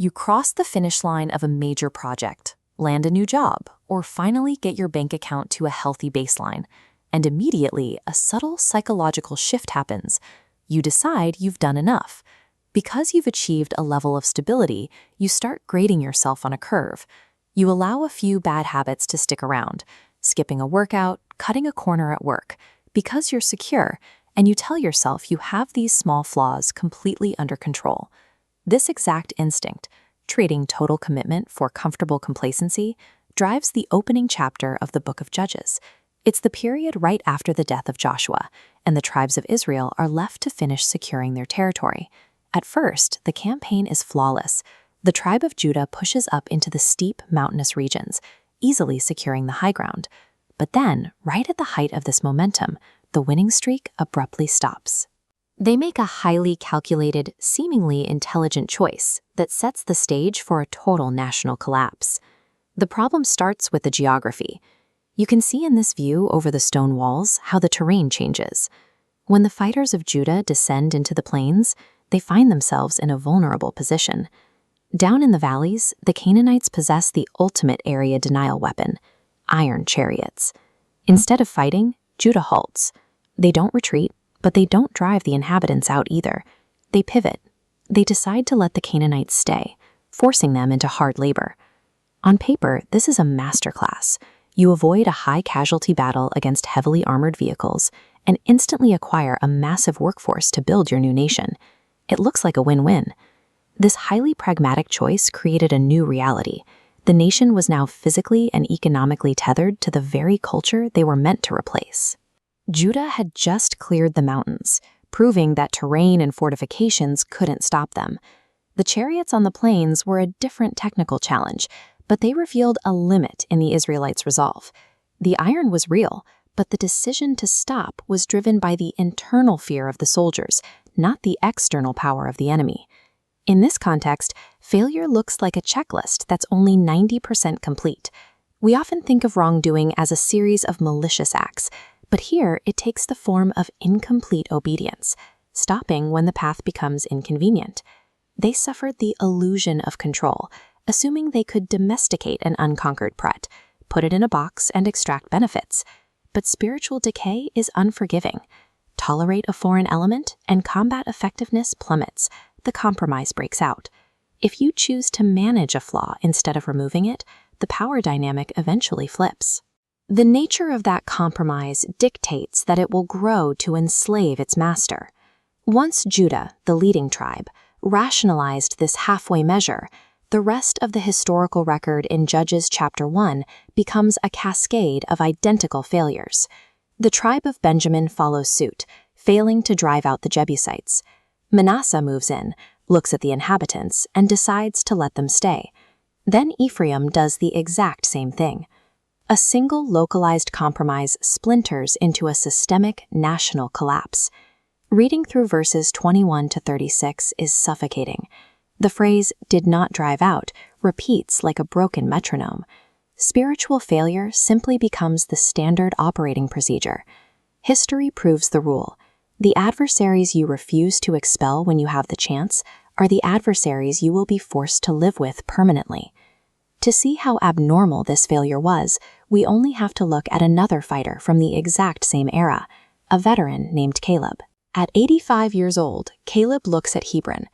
You cross the finish line of a major project, land a new job, or finally get your bank account to a healthy baseline, and immediately a subtle psychological shift happens. You decide you've done enough. Because you've achieved a level of stability, you start grading yourself on a curve. You allow a few bad habits to stick around, skipping a workout, cutting a corner at work, because you're secure, and you tell yourself you have these small flaws completely under control. This exact instinct, trading total commitment for comfortable complacency, drives the opening chapter of the Book of Judges. It's the period right after the death of Joshua, and the tribes of Israel are left to finish securing their territory. At first, the campaign is flawless. The tribe of Judah pushes up into the steep, mountainous regions, easily securing the high ground. But then, right at the height of this momentum, the winning streak abruptly stops. They make a highly calculated, seemingly intelligent choice that sets the stage for a total national collapse. The problem starts with the geography. You can see in this view over the stone walls how the terrain changes. When the fighters of Judah descend into the plains, they find themselves in a vulnerable position. Down in the valleys, the Canaanites possess the ultimate area denial weapon, iron chariots. Instead of fighting, Judah halts. They don't retreat, but they don't drive the inhabitants out either. They pivot. They decide to let the Canaanites stay, forcing them into hard labor. On paper, this is a masterclass. You avoid a high-casualty battle against heavily armored vehicles and instantly acquire a massive workforce to build your new nation. It looks like a win-win. This highly pragmatic choice created a new reality. The nation was now physically and economically tethered to the very culture they were meant to replace. Judah had just cleared the mountains, proving that terrain and fortifications couldn't stop them. The chariots on the plains were a different technical challenge, but they revealed a limit in the Israelites' resolve. The iron was real, but the decision to stop was driven by the internal fear of the soldiers, not the external power of the enemy. In this context, failure looks like a checklist that's only 90% complete. We often think of wrongdoing as a series of malicious acts, but here it takes the form of incomplete obedience, stopping when the path becomes inconvenient. They suffered the illusion of control, assuming they could domesticate an unconquered threat, put it in a box and extract benefits. But spiritual decay is unforgiving. Tolerate a foreign element, and combat effectiveness plummets. The compromise breaks out. If you choose to manage a flaw instead of removing it, the power dynamic eventually flips. The nature of that compromise dictates that it will grow to enslave its master. Once Judah, the leading tribe, rationalized this halfway measure, the rest of the historical record in Judges chapter 1 becomes a cascade of identical failures. The tribe of Benjamin follows suit, failing to drive out the Jebusites. Manasseh moves in, looks at the inhabitants, and decides to let them stay. Then Ephraim does the exact same thing. A single localized compromise splinters into a systemic national collapse. Reading through verses 21 to 36 is suffocating. The phrase, "did not drive out," repeats like a broken metronome. Spiritual failure simply becomes the standard operating procedure. History proves the rule. The adversaries you refuse to expel when you have the chance are the adversaries you will be forced to live with permanently. To see how abnormal this failure was, we only have to look at another fighter from the exact same era, a veteran named Caleb. At 85 years old, Caleb looks at Hebron.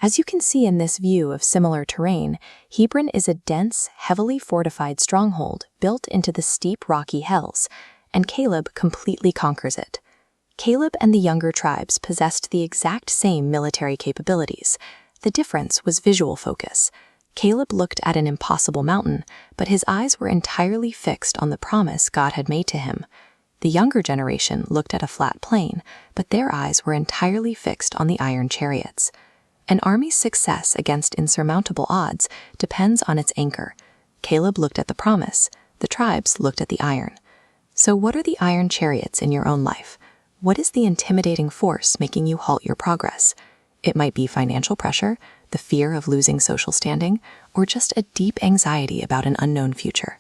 As you can see in this view of similar terrain, Hebron is a dense, heavily fortified stronghold built into the steep rocky hills, and Caleb completely conquers it. Caleb and the younger tribes possessed the exact same military capabilities. The difference was visual focus. Caleb looked at an impossible mountain, but his eyes were entirely fixed on the promise God had made to him. The younger generation looked at a flat plain, but their eyes were entirely fixed on the iron chariots. An army's success against insurmountable odds depends on its anchor. Caleb looked at the promise. The tribes looked at the iron. So what are the iron chariots in your own life? What is the intimidating force making you halt your progress? It might be financial pressure, the fear of losing social standing, or just a deep anxiety about an unknown future.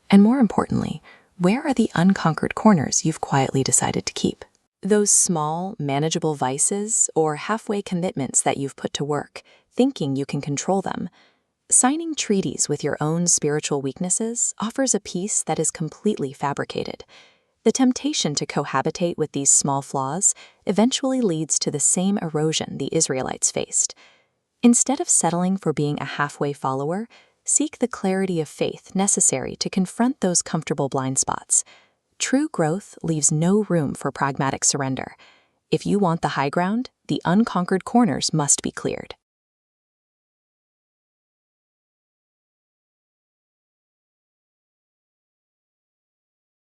And more importantly, where are the unconquered corners you've quietly decided to keep? Those small, manageable vices or halfway commitments that you've put to work, thinking you can control them. Signing treaties with your own spiritual weaknesses offers a peace that is completely fabricated. The temptation to cohabitate with these small flaws eventually leads to the same erosion the Israelites faced. Instead of settling for being a halfway follower, seek the clarity of faith necessary to confront those comfortable blind spots. True growth leaves no room for pragmatic surrender. If you want the high ground, the unconquered corners must be cleared.